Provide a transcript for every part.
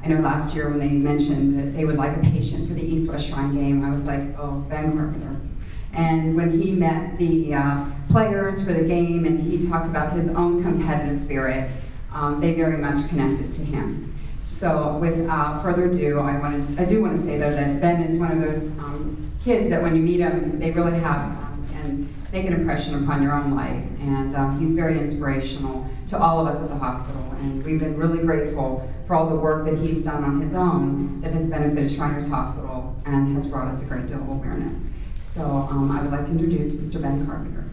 I know last year when they mentioned that they would like a patient for the East-West Shrine game, I was like, oh, Ben Carpenter. And when he met the players for the game and he talked about his own competitive spirit, they very much connected to him. So without further ado, I do want to say though that Ben is one of those kids that when you meet him, they really have and make an impression upon your own life. And he's very inspirational to all of us at the hospital. And we've been really grateful for all the work that he's done on his own that has benefited Shriners Hospitals and has brought us a great deal of awareness. So I would like to introduce Mr. Ben Carpenter.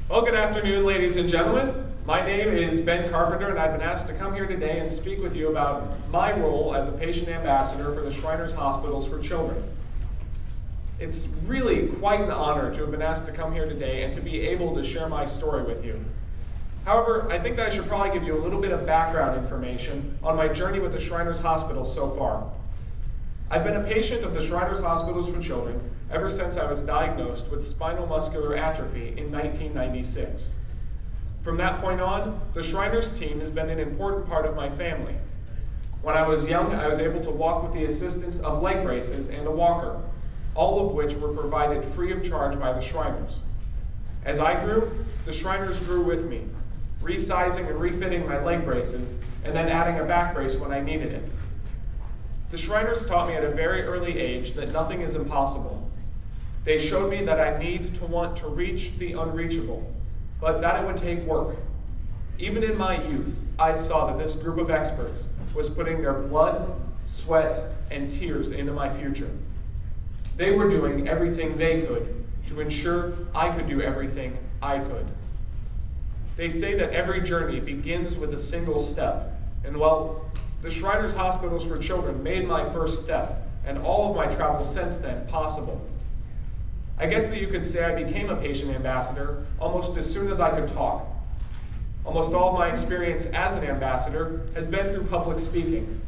Well, good afternoon, ladies and gentlemen. My name is Ben Carpenter, and I've been asked to come here today and speak with you about my role as a patient ambassador for the Shriners Hospitals for Children. It's really quite an honor to have been asked to come here today and to be able to share my story with you. However, I think that I should probably give you a little bit of background information on my journey with the Shriners Hospitals so far. I've been a patient of the Shriners Hospitals for Children ever since I was diagnosed with spinal muscular atrophy in 1996. From that point on, the Shriners team has been an important part of my family. When I was young, I was able to walk with the assistance of leg braces and a walker, all of which were provided free of charge by the Shriners. As I grew, the Shriners grew with me, resizing and refitting my leg braces, and then adding a back brace when I needed it. The Shriners taught me at a very early age that nothing is impossible. They showed me that I need to want to reach the unreachable, but that it would take work. Even in my youth, I saw that this group of experts was putting their blood, sweat, and tears into my future. They were doing everything they could to ensure I could do everything I could. They say that every journey begins with a single step, and well, the Shriners Hospitals for Children made my first step, and all of my travel since then possible. I guess that you could say I became a patient ambassador almost as soon as I could talk. Almost all of my experience as an ambassador has been through public speaking.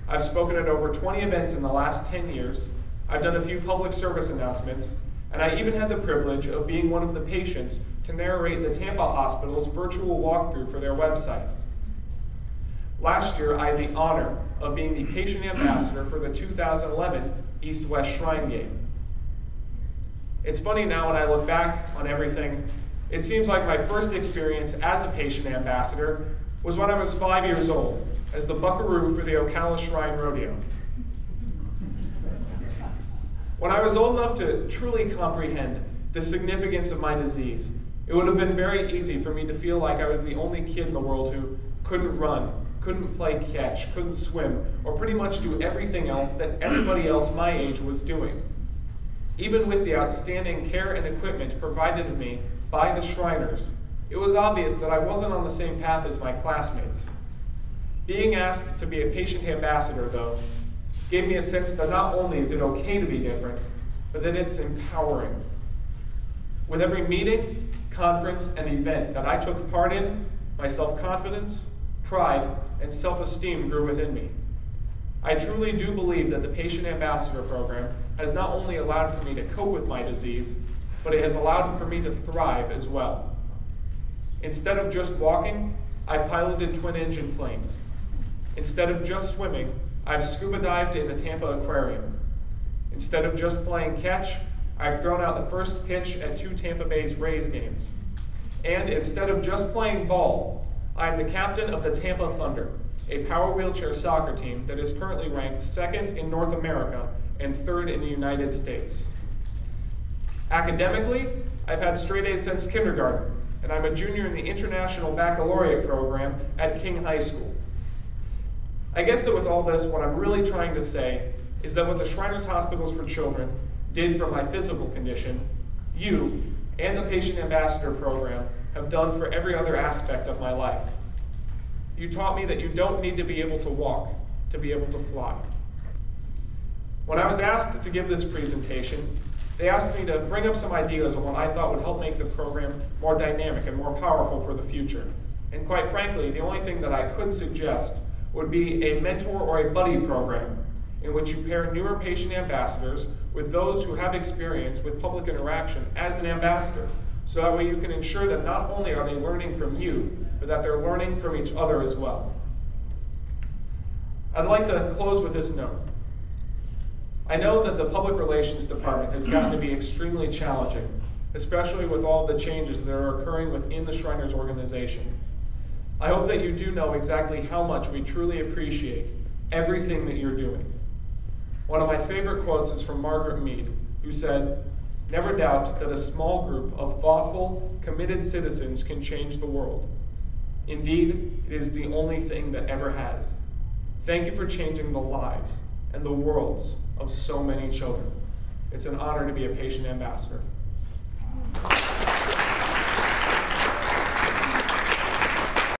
I've spoken at over 20 events in the last 10 years, I've done a few public service announcements, and I even had the privilege of being one of the patients to narrate the Tampa Hospital's virtual walkthrough for their website. Last year, I had the honor of being the patient ambassador for the 2011 East-West Shrine game. It's funny now when I look back on everything, it seems like my first experience as a patient ambassador was when I was 5 years old, as the buckaroo for the Ocala Shrine Rodeo. When I was old enough to truly comprehend the significance of my disease, it would have been very easy for me to feel like I was the only kid in the world who couldn't run, couldn't play catch, couldn't swim, or pretty much do everything else that everybody else my age was doing. Even with the outstanding care and equipment provided to me by the Shriners, it was obvious that I wasn't on the same path as my classmates. Being asked to be a patient ambassador, though, gave me a sense that not only is it okay to be different, but that it's empowering. With every meeting, conference, and event that I took part in, my self-confidence, pride, and self-esteem grew within me. I truly do believe that the Patient Ambassador Program has not only allowed for me to cope with my disease, but it has allowed for me to thrive as well. Instead of just walking, I've piloted twin-engine planes. Instead of just swimming, I've scuba dived in the Tampa Aquarium. Instead of just playing catch, I've thrown out the first pitch at 2 Tampa Bay Rays games. And instead of just playing ball, I'm the captain of the Tampa Thunder, a power wheelchair soccer team that is currently ranked 2nd in North America and 3rd in the United States. Academically, I've had straight A's since kindergarten, and I'm a junior in the International Baccalaureate program at King High School. I guess that with all this, what I'm really trying to say is that what the Shriners Hospitals for Children did for my physical condition, you and the Patient Ambassador Program have done for every other aspect of my life. You taught me that you don't need to be able to walk to be able to fly. When I was asked to give this presentation, they asked me to bring up some ideas on what I thought would help make the program more dynamic and more powerful for the future. And quite frankly, the only thing that I could suggest would be a mentor or a buddy program in which you pair newer patient ambassadors with those who have experience with public interaction as an ambassador. So that way you can ensure that not only are they learning from you, but that they're learning from each other as well. I'd like to close with this note. I know that the public relations department has gotten to be extremely challenging, especially with all the changes that are occurring within the Shriners organization. I hope that you do know exactly how much we truly appreciate everything that you're doing. One of my favorite quotes is from Margaret Mead, who said, "Never doubt that a small group of thoughtful, committed citizens can change the world. Indeed, it is the only thing that ever has. Thank you for changing the lives and the worlds of so many children. It's an honor to be a patient ambassador."